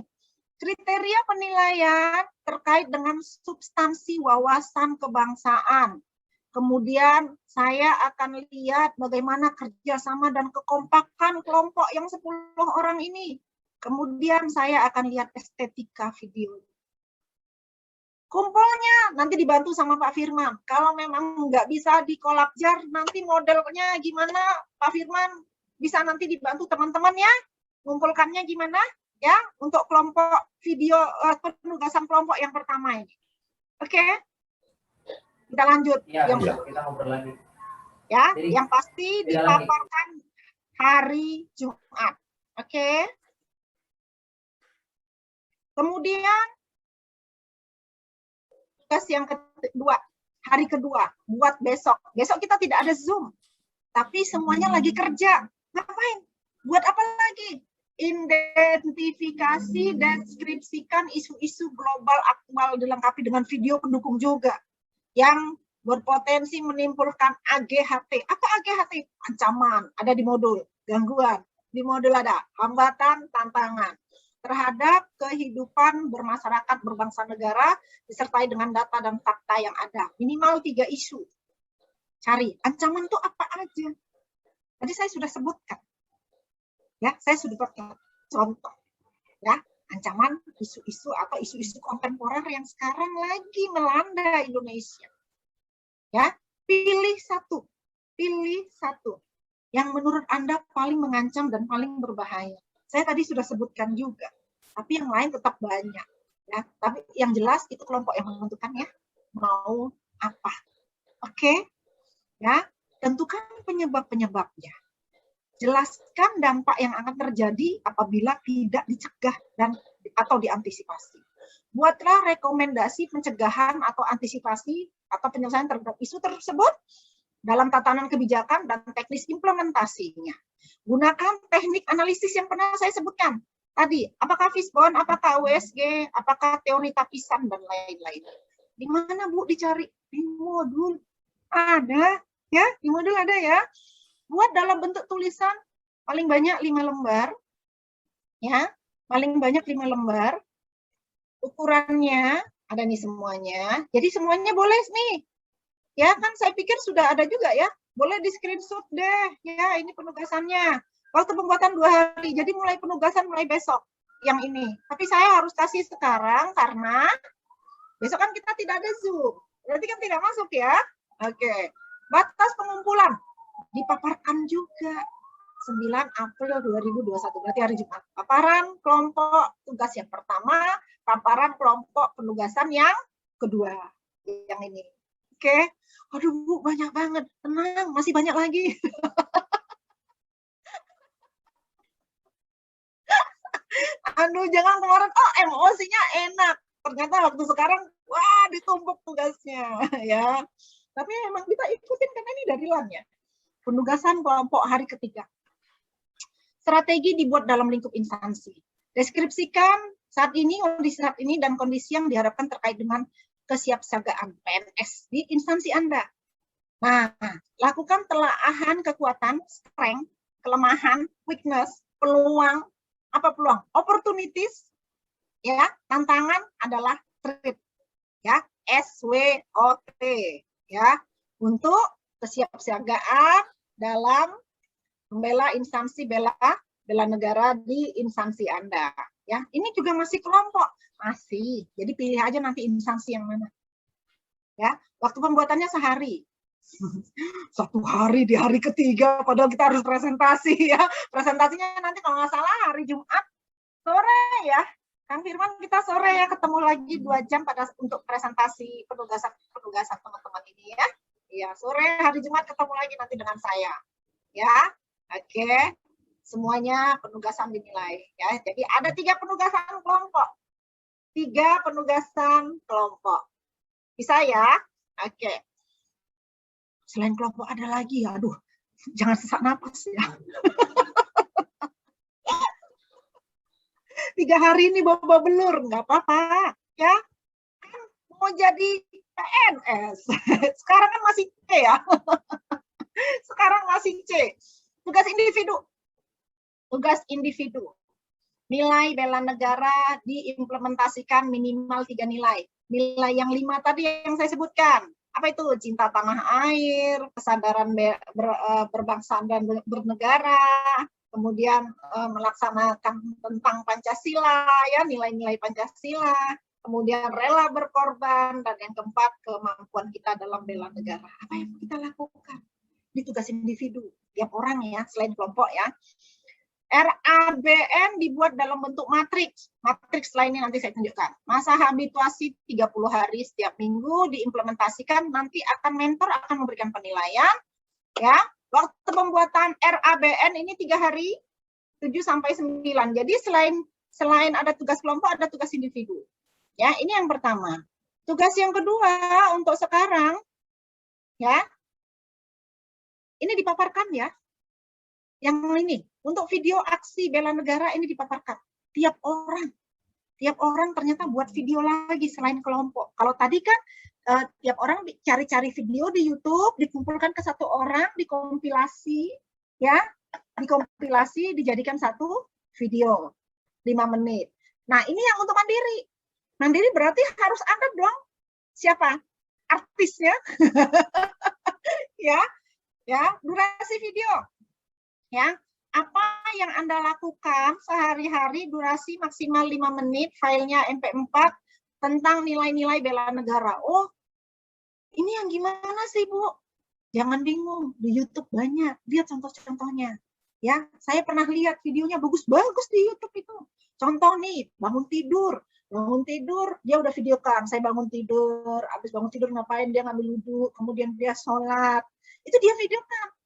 Kriteria penilaian terkait dengan substansi wawasan kebangsaan. Kemudian saya akan lihat bagaimana kerjasama dan kekompakan kelompok yang 10 orang ini. Kemudian saya akan lihat estetika video. Kumpulnya nanti dibantu sama Pak Firman. Kalau memang nggak bisa di collab jar, nanti modelnya gimana Pak Firman? Bisa nanti dibantu teman-teman ya. Ngumpulkannya gimana? Ya, untuk kelompok video penugasan kelompok yang pertama ini. Oke? Kita lanjut. Ya, kita ngobrol lagi. Ya, Jadi, yang pasti dipaparkan hari Jumat. Oke? Kemudian tugas yang kedua, hari kedua, buat besok. Besok kita tidak ada Zoom, tapi semuanya lagi kerja. Ngapain? Buat apa lagi? Identifikasi, deskripsikan isu-isu global aktual dilengkapi dengan video pendukung juga yang berpotensi menimbulkan AGHT. Apa AGHT? Ancaman, ada di modul. Gangguan, di modul ada. Hambatan, tantangan terhadap kehidupan bermasyarakat berbangsa negara disertai dengan data dan fakta yang ada. Minimal 3 isu. Cari, ancaman itu apa aja? Tadi saya sudah sebutkan. Ya, saya sudah pakai contoh. Ya, ancaman isu-isu atau isu-isu kontemporer yang sekarang lagi melanda Indonesia. Ya, pilih satu yang menurut Anda paling mengancam dan paling berbahaya. Saya tadi sudah sebutkan juga, tapi yang lain tetap banyak. Ya, tapi yang jelas itu kelompok yang menentukan ya mau apa. Oke, ya, tentukan penyebab-penyebabnya. Jelaskan dampak yang akan terjadi apabila tidak dicegah atau diantisipasi. Buatlah rekomendasi pencegahan atau antisipasi atau penyelesaian terhadap isu tersebut dalam tatanan kebijakan dan teknis implementasinya. Gunakan teknik analisis yang pernah saya sebutkan tadi. Apakah Fishbone, apakah USG, apakah teori tapisan, dan lain-lain. Di mana Bu dicari? Di modul. Ada, ya, di modul ada ya. Buat dalam bentuk tulisan paling banyak 5 lembar, ya, paling banyak 5 lembar. Ukurannya ada nih semuanya. Jadi semuanya boleh nih, ya kan? Saya pikir sudah ada juga ya. Boleh di screenshot deh, ya. Ini penugasannya. Waktu pembuatan 2 hari. Jadi mulai penugasan mulai besok yang ini. Tapi saya harus kasih sekarang karena besok kan kita tidak ada Zoom. Berarti kan tidak masuk ya. Oke. Batas pengumpulan dipaparkan juga 9 April 2021, berarti hari Jumat. Paparan kelompok tugas yang pertama, paparan kelompok penugasan yang kedua, yang ini. Oke. Aduh Bu, banyak banget. Tenang, masih banyak lagi. Aduh, jangan kemarin, oh emosinya enak. Ternyata waktu sekarang, wah ditumpuk tugasnya. Ya. Tapi emang kita ikutin karena ini dari LAN-nya. Penugasan kelompok hari ketiga. Strategi dibuat dalam lingkup instansi. Deskripsikan saat ini, kondisi saat ini, dan kondisi yang diharapkan terkait dengan kesiapsiagaan PNS di instansi Anda. Nah, lakukan telaahan kekuatan, strength, kelemahan, weakness, peluang, apa peluang? Opportunities, ya, tantangan adalah threat, ya, SWOT, ya, untuk kesiapsiagaan dalam membela instansi bela negara di instansi Anda. Ya, ini juga masih kelompok, masih. Jadi pilih aja nanti instansi yang mana. Ya, waktu pembuatannya sehari. 1 hari di hari ketiga, padahal kita harus presentasi ya. Presentasinya nanti kalau nggak salah hari Jumat sore ya. Kang Firman, kita sore ya ketemu lagi 2 jam untuk presentasi penugasan teman-teman ini ya. Ya, sore hari Jumat ketemu lagi nanti dengan saya. Ya, oke. Semuanya penugasan dinilai. Ya, jadi ada 3 penugasan kelompok. 3 penugasan kelompok. Bisa ya? Oke. Selain kelompok ada lagi ya. Aduh, jangan sesak napas ya. 3 hari ini bawa belur, nggak apa-apa. Ya, kan mau jadi PNS. Sekarang kan masih C ya. Sekarang masih C. Tugas individu. Tugas individu. Nilai bela negara diimplementasikan minimal 3 nilai. Nilai yang 5 tadi yang saya sebutkan. Apa itu? Cinta tanah air, kesadaran berbangsa dan bernegara, kemudian melaksanakan tentang Pancasila, ya, nilai-nilai Pancasila, kemudian rela berkorban, dan yang keempat, kemampuan kita dalam bela negara. Apa yang kita lakukan? Ini tugas individu, tiap orang ya, selain kelompok ya. RABN dibuat dalam bentuk matriks. Matriks lainnya nanti saya tunjukkan. Masa habituasi 30 hari setiap minggu diimplementasikan, nanti mentor akan memberikan penilaian. Ya, waktu pembuatan RABN ini 3 hari, 7 sampai 9. Jadi selain ada tugas kelompok, ada tugas individu. Ya, ini yang pertama. Tugas yang kedua untuk sekarang, ya, ini dipaparkan ya. Yang ini, untuk video aksi bela negara ini dipaparkan. Tiap orang ternyata buat video lagi selain kelompok. Kalau tadi kan tiap orang cari-cari video di YouTube, dikumpulkan ke satu orang, dikompilasi, ya, dikompilasi, dijadikan satu video 5 menit. Nah, ini yang untuk mandiri. Mandiri berarti harus ada dong siapa? Artisnya. ya, durasi video. Ya, apa yang Anda lakukan sehari-hari, durasi maksimal 5 menit, filenya MP4 tentang nilai-nilai bela negara. Oh, ini yang gimana sih, Bu? Jangan bingung, di YouTube banyak. Lihat contoh-contohnya. Ya, saya pernah lihat videonya bagus-bagus di YouTube itu. Contoh nih, bangun tidur, dia udah videokan. Saya bangun tidur, habis bangun tidur ngapain, dia ngambil wudhu, kemudian dia sholat. Itu dia videokan.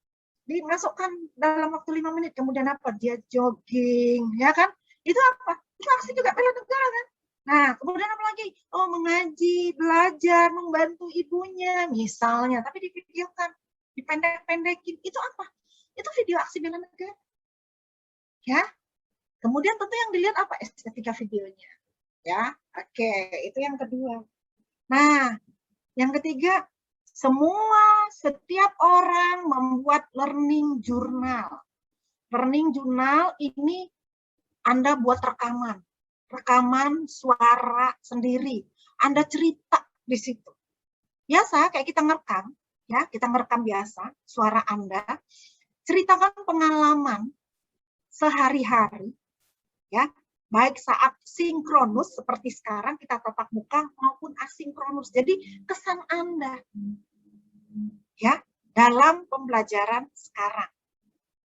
Dimasukkan dalam waktu 5 menit, kemudian apa? Dia jogging, ya kan? Itu apa? Itu aksi juga bela negara kan? Nah, kemudian apa lagi? Oh, mengaji, belajar, membantu ibunya, misalnya. Tapi divideokan, dipendek-pendekin. Itu apa? Itu video aksi bela negara. Ya. Kemudian tentu yang dilihat apa? Estetika videonya. Ya, oke. Itu yang kedua. Nah, yang ketiga, setiap orang membuat learning journal. Learning journal ini Anda buat rekaman suara sendiri. Anda cerita di situ. Biasa kayak kita ngerekam, ya, kita merekam biasa suara Anda. Ceritakan pengalaman sehari-hari, ya, baik saat sinkronus seperti sekarang kita tatap muka maupun asinkronus. Jadi kesan Anda ya dalam pembelajaran sekarang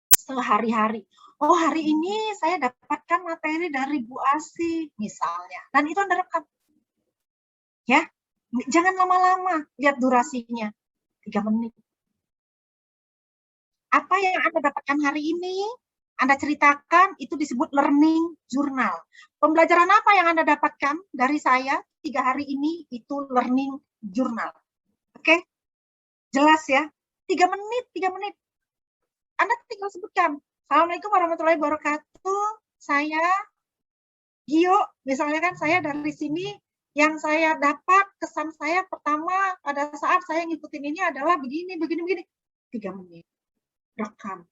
sehari-hari. Oh, hari ini saya dapatkan materi dari Bu Asi misalnya. Dan itu Anda rekam. Ya. Jangan lama-lama, lihat durasinya. 3 menit. Apa yang Anda dapatkan hari ini? Anda ceritakan, itu disebut learning journal. Pembelajaran apa yang Anda dapatkan dari saya 3 hari ini, itu learning journal. Oke? Jelas ya? 3 menit. Anda tinggal sebutkan. Assalamualaikum warahmatullahi wabarakatuh. Saya Gio, misalnya kan saya dari sini, yang saya dapat, kesan saya pertama pada saat saya ngikutin ini adalah begini. 3 menit. Rekam.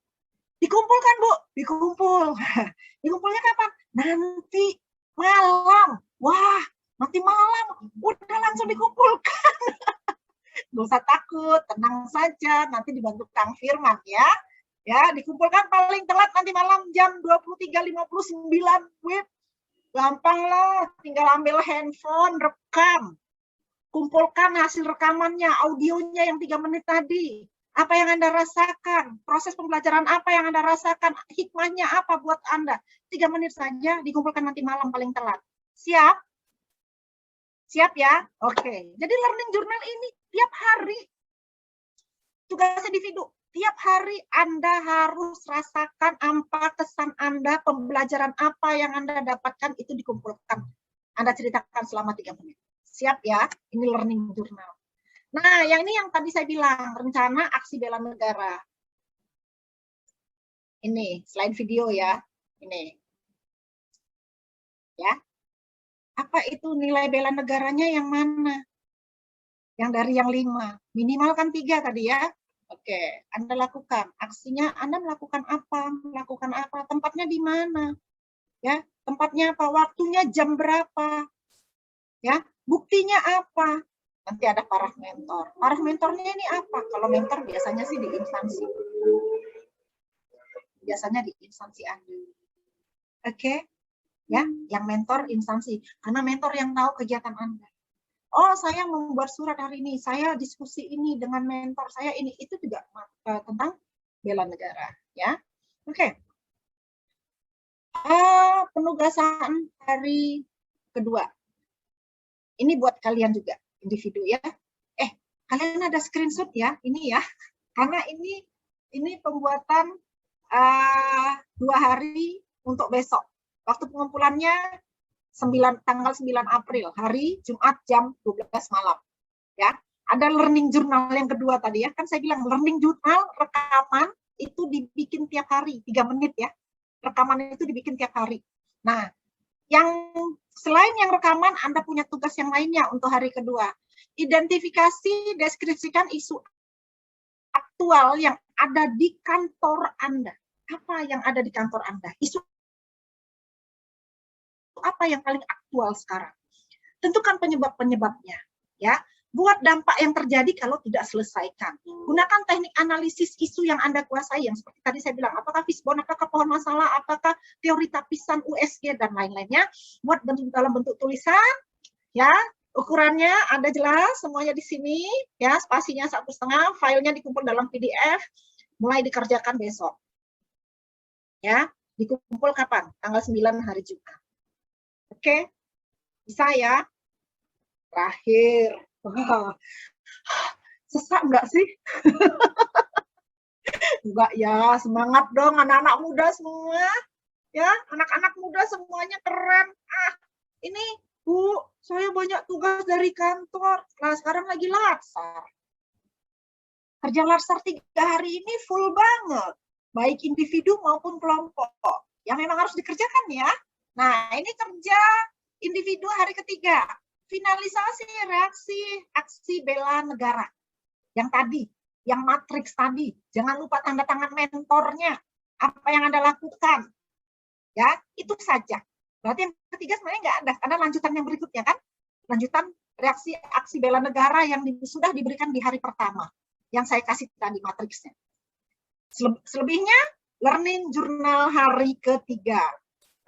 Dikumpulkan, Bu. Dikumpul. Dikumpulnya kapan? Nanti malam. Wah, nanti malam. Udah langsung dikumpulkan. Nggak usah takut, tenang saja. Nanti dibantu Kang Firman ya. Ya, dikumpulkan paling telat nanti malam jam 23.59 WIB. Gampang lah, tinggal ambil handphone, rekam. Kumpulkan hasil rekamannya, audionya yang 3 menit tadi. Apa yang Anda rasakan? Proses pembelajaran apa yang Anda rasakan? Hikmahnya apa buat Anda? 3 menit saja, dikumpulkan nanti malam paling telat. Siap? Siap ya? Oke. Jadi learning journal ini tiap hari. Tugas individu. Tiap hari Anda harus rasakan apa kesan Anda, pembelajaran apa yang Anda dapatkan, itu dikumpulkan. Anda ceritakan selama 3 menit. Siap ya? Ini learning journal. Nah, yang ini yang tadi saya bilang, rencana aksi bela negara. Ini, slide video ya. Ini. Ya. Apa itu nilai bela negaranya yang mana? Yang dari yang 5. Minimal kan 3 tadi ya. Oke, Anda lakukan. Aksinya Anda melakukan apa? Melakukan apa? Tempatnya di mana? Ya, tempatnya apa? Waktunya jam berapa? Ya, buktinya apa? Nanti ada para mentor. Para mentornya ini apa? Kalau mentor biasanya sih di instansi. Biasanya di instansi Anda. Oke? Ya, yang mentor instansi. Karena mentor yang tahu kegiatan Anda. Oh, saya membuat surat hari ini, saya diskusi ini dengan mentor saya ini, itu juga tentang bela negara, ya. Oke. Penugasan hari kedua. Ini buat kalian juga, individu ya. Kalian ada screenshot ya, ini ya. Karena ini pembuatan 2 hari untuk besok. Waktu pengumpulannya tanggal 9 April, hari Jumat jam 12 malam. Ya, ada learning journal yang kedua tadi ya. Kan saya bilang learning journal rekaman itu dibikin tiap hari, 3 menit ya. Rekaman itu dibikin tiap hari. Nah, yang selain yang rekaman, Anda punya tugas yang lainnya untuk hari kedua. Identifikasi, deskripsikan isu aktual yang ada di kantor Anda. Apa yang ada di kantor Anda? Isu apa yang paling aktual sekarang? Tentukan penyebab-penyebabnya, ya. Buat dampak yang terjadi kalau tidak selesaikan. Gunakan teknik analisis isu yang Anda kuasai, yang seperti tadi saya bilang, apakah fishbone, apakah pohon masalah, apakah teori tapisan USG, dan lain-lainnya. Buat dalam bentuk tulisan, ya. Ukurannya ada jelas, semuanya di sini, ya. Spasinya 1,5, filenya dikumpul dalam PDF, mulai dikerjakan besok. Ya, dikumpul kapan? Tanggal 9 hari Jumat. Oke, bisa ya. Terakhir. Sesak enggak sih? Enggak ya, semangat dong anak-anak muda semua. Ya, anak-anak muda semuanya keren. Ini Bu, saya banyak tugas dari kantor. Nah, sekarang lagi latsar. Kerja latsar 3 hari ini full banget. Baik individu maupun kelompok. Yang memang harus dikerjakan ya. Nah, ini kerja individu hari ketiga. Finalisasi reaksi aksi bela negara. Yang tadi, yang matriks tadi. Jangan lupa tanda tangan mentornya. Apa yang Anda lakukan. Ya, itu saja. Berarti yang ketiga sebenarnya nggak ada. Karena lanjutan yang berikutnya kan. Lanjutan reaksi aksi bela negara yang sudah diberikan di hari pertama. Yang saya kasih tadi matriksnya. Selebihnya, learning journal hari ketiga.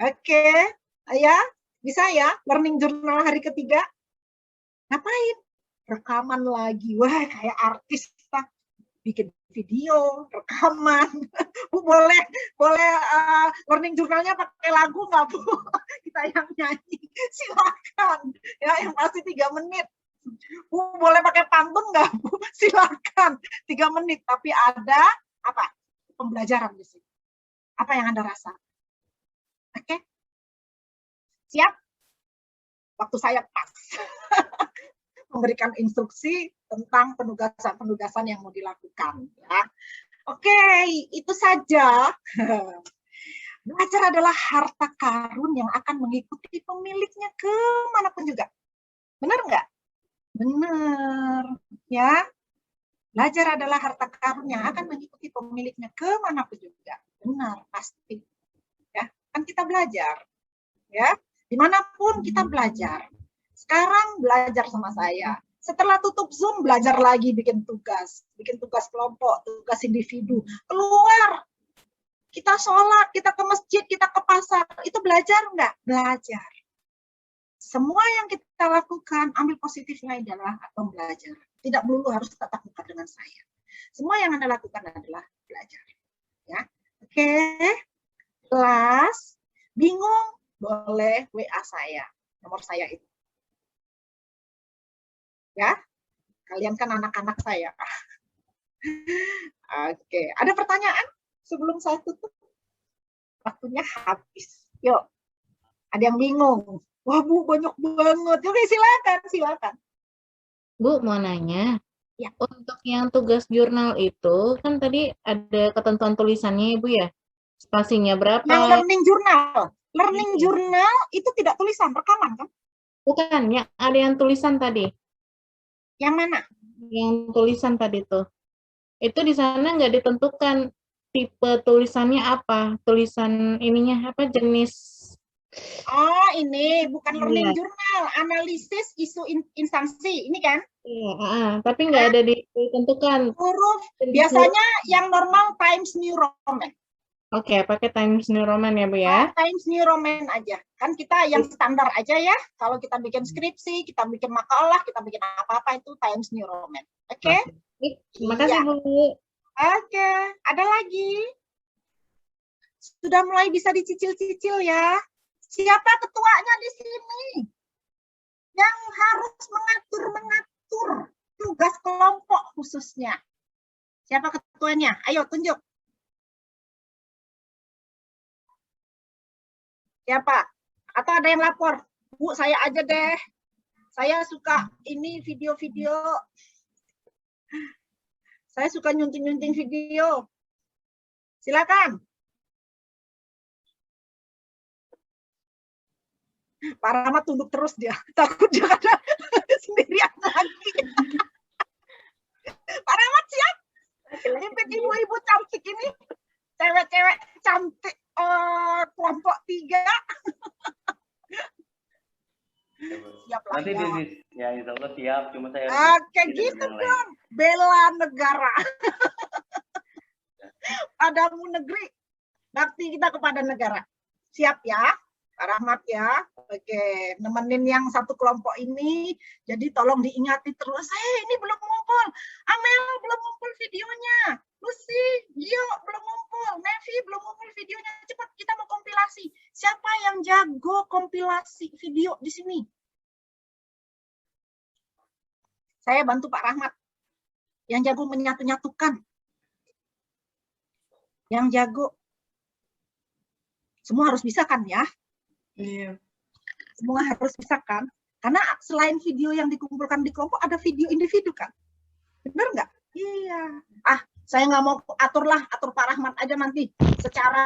Oke, ya, bisa ya, learning journal hari ketiga. Ngapain? Rekaman lagi. Wah, kayak artis kita bikin video, rekaman. Bu, boleh learning jurnalnya pakai lagu nggak, Bu? Kita yang nyanyi. Silakan. Ya, yang pasti 3 menit. Bu, boleh pakai pantun nggak, Bu? Silakan. 3 menit, tapi ada apa? Pembelajaran di sini. Apa yang Anda rasa? Oke? Siap? Waktu saya pas. Memberikan instruksi tentang penugasan-penugasan yang mau dilakukan. Ya. Oke, itu saja. Belajar adalah harta karun yang akan mengikuti pemiliknya kemanapun juga. Benar nggak? Benar. Ya. Belajar adalah harta karun yang akan mengikuti pemiliknya kemanapun juga. Benar, pasti. Ya, kan kita belajar. Ya, dimanapun kita belajar. Sekarang belajar sama saya. Setelah tutup Zoom, belajar lagi bikin tugas kelompok, tugas individu. Keluar, kita sholat, kita ke masjid, kita ke pasar. Itu belajar nggak? Belajar. Semua yang kita lakukan, ambil positifnya adalah belajar. Tidak melulu harus tatap muka dengan saya. Semua yang Anda lakukan adalah belajar. Ya, oke. Kelas, bingung, boleh WA saya. Nomor saya itu. Ya, kalian kan anak-anak saya. Oke, ada pertanyaan sebelum saya tutup? Waktunya habis. Yuk, ada yang bingung. Wah, Bu, banyak banget. Oke, silakan. Bu, mau nanya. Ya. Untuk yang tugas jurnal itu, kan tadi ada ketentuan tulisannya, Ibu ya? Spasinya berapa? Yang learning journal. Learning journal itu tidak tulisan, rekaman kan? Bukan, yang ada yang tulisan tadi. Yang mana? Yang tulisan tadi tuh. Itu di sana nggak ditentukan tipe tulisannya apa. Tulisan ininya apa, jenis Oh, ini bukan learning Iya. journal, analisis isu instansi, ini kan? Iya, tapi nggak ada ditentukan. Huruf biasanya yang normal Times New Roman. Oke, pakai Times New Roman ya, Bu ya. Times New Roman aja. Kan kita yang standar aja ya. Kalau kita bikin skripsi, kita bikin makalah, kita bikin apa-apa itu Times New Roman. Oke? Terima kasih, Iya. Bu. Oke, ada lagi? Sudah mulai bisa dicicil-cicil ya. Siapa ketuanya di sini? Yang harus mengatur tugas kelompok khususnya. Siapa ketuanya? Ayo tunjuk. Siapa? Atau ada yang lapor? Bu, saya aja deh. Saya suka ini video-video. Saya suka nyunting-nyunting video. Silakan. Pak Rahmat tunduk terus dia. Takut dia ada sendirian lagi. Pak Rahmat siap? Limpit ibu-ibu cantik ini. Cewek-cewek cantik kelompok 3. Siap lah Nanti ya. ya insya Allah siap. Cuma saya Oke, gitu dong. Bela negara. Padamu negeri, bakti kita kepada negara. Siap ya, Pak Rahmat ya. Oke, nemenin yang satu kelompok ini. Jadi tolong diingati terus. Ini belum ngumpul. Amel belum ngumpul videonya. Lucy, Gio belum ngumpul. Nevi belum ngumpul videonya. Cepat, kita mau kompilasi. Siapa yang jago kompilasi video di sini? Saya bantu Pak Rahmat. Yang jago menyatu-nyatukan. Yang jago. Semua harus bisa kan ya? Iya. Semua harus bisa kan? Karena selain video yang dikumpulkan di kelompok, ada video individu kan? Benar nggak? Iya. Saya nggak mau atur Pak Rahmat aja nanti. Secara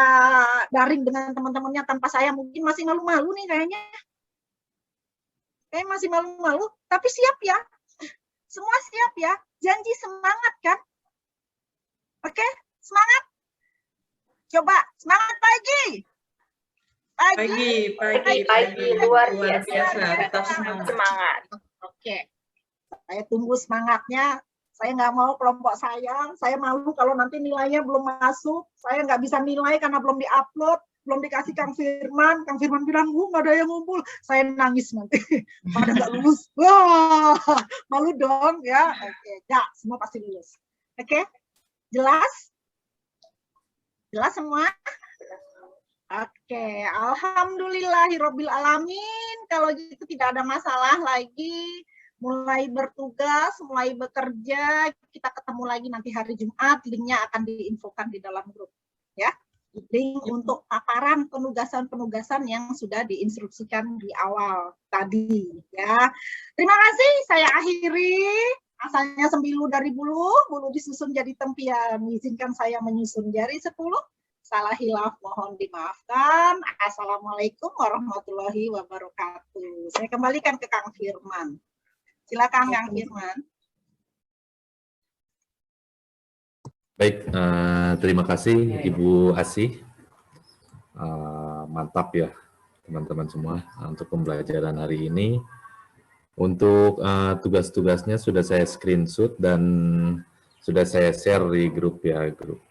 daring dengan teman-temannya tanpa saya mungkin masih malu-malu nih kayaknya. Masih malu-malu, tapi siap ya. Semua siap ya. Janji semangat kan? Oke, semangat. Coba, semangat pagi. Pagi, luar biasa. Tetap Semangat. Oke, saya tunggu semangatnya. Saya nggak mau kelompok saya malu kalau nanti nilainya belum masuk. Saya nggak bisa nilai karena belum diupload, belum dikasih Kang Firman. Kang Firman bilang, nggak ada yang ngumpul. Saya nangis nanti. Pada nggak lulus. Wah, malu dong ya. Oke, nggak, semua pasti lulus. Oke, jelas? Jelas semua? Oke, alhamdulillahirabbil alamin. Kalau gitu tidak ada masalah lagi. Mulai bertugas, mulai bekerja, kita ketemu lagi nanti hari Jumat. Linknya akan diinfokan di dalam grup, ya. Link untuk paparan penugasan-penugasan yang sudah diinstruksikan di awal tadi, ya. Terima kasih. Saya akhiri. Asalnya sembilu dari bulu disusun jadi tempian. Izinkan saya menyusun jari 10. Salah hilaf mohon dimaafkan. Assalamualaikum warahmatullahi wabarakatuh. Saya kembalikan ke Kang Firman. Silakan Kang Firman. Baik, terima kasih Ibu Asih. Mantap ya teman-teman semua untuk pembelajaran hari ini. Untuk tugas-tugasnya sudah saya screenshot dan sudah saya share di grup ya, grup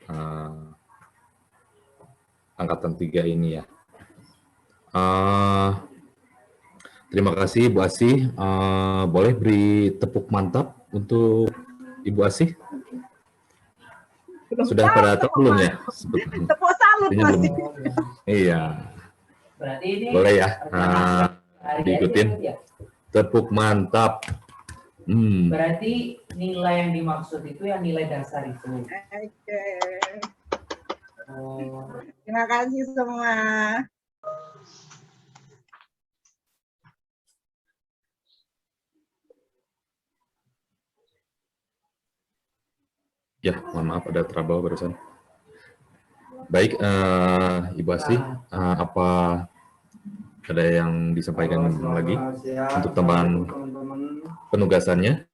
Angkatan 3 ini ya. Terima kasih Ibu Asih. Boleh beri tepuk mantap untuk Ibu Asih? Sudah pada tahu belum ya? Tepuk salut masih. Iya. Boleh ya. Diikutin. Tepuk mantap. Berarti nilai yang dimaksud itu yang nilai dasar itu. Oke. Terima kasih semua. Ya, mohon maaf ada trouble barusan. Baik, Ibu Asih, apa ada yang disampaikan lagi untuk tambahan penugasannya?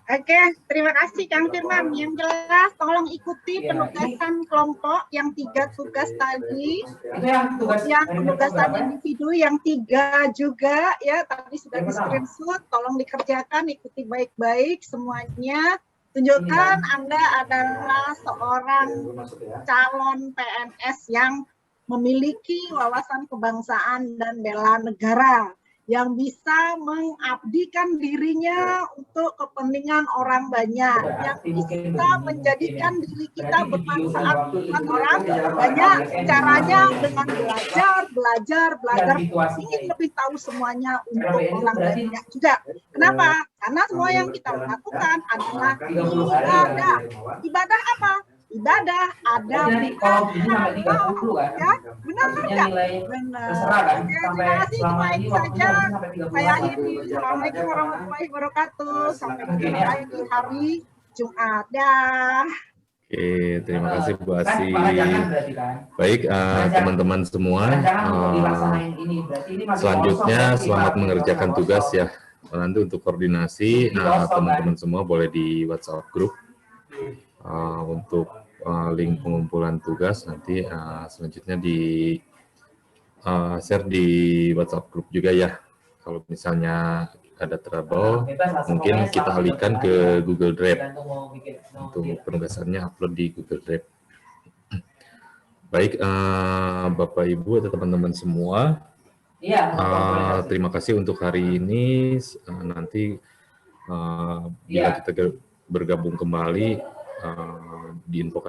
Oke, terima kasih Kang Firman. Yang jelas, tolong ikuti penugasan kelompok yang 3 tugas tadi. Itu yang tugas Yang penugasan individu yang 3 juga ya tadi sudah di screenshot. Tolong dikerjakan, ikuti baik-baik semuanya. Tunjukkan Anda adalah seorang calon PNS yang memiliki wawasan kebangsaan dan bela negara, yang bisa mengabdikan dirinya untuk kepentingan orang banyak, yang bisa menjadikan diri kita bermanfaat buat orang banyak. Caranya dengan belajar, ingin lebih tahu semuanya untuk orang banyak juga. Kenapa? Karena semua yang kita lakukan adalah ibadah. Ibadah apa? Ibadah ada kalau 7 sampai 30 kan. Ya, benar enggak? Benar. Oke, terima kasih, cuma ini saja. Saya akhiri. Assalamualaikum warahmatullahi wabarakatuh. Sampai jumpa lagi di hari Jumat. Dah. Oke, terima kasih Bu Asi. Baik, teman-teman semua. Selanjutnya, selamat mengerjakan tugas ya. Nanti untuk koordinasi, teman-teman semua boleh di WhatsApp grup. Untuk link pengumpulan tugas nanti selanjutnya di share di WhatsApp grup juga ya. Kalau misalnya ada trouble, mungkin kita alihkan ke Google Drive untuk penugasannya upload di Google Drive. Baik, Bapak Ibu atau teman-teman semua, terima kasih untuk hari ini. Nanti bila kita bergabung kembali, diinfokan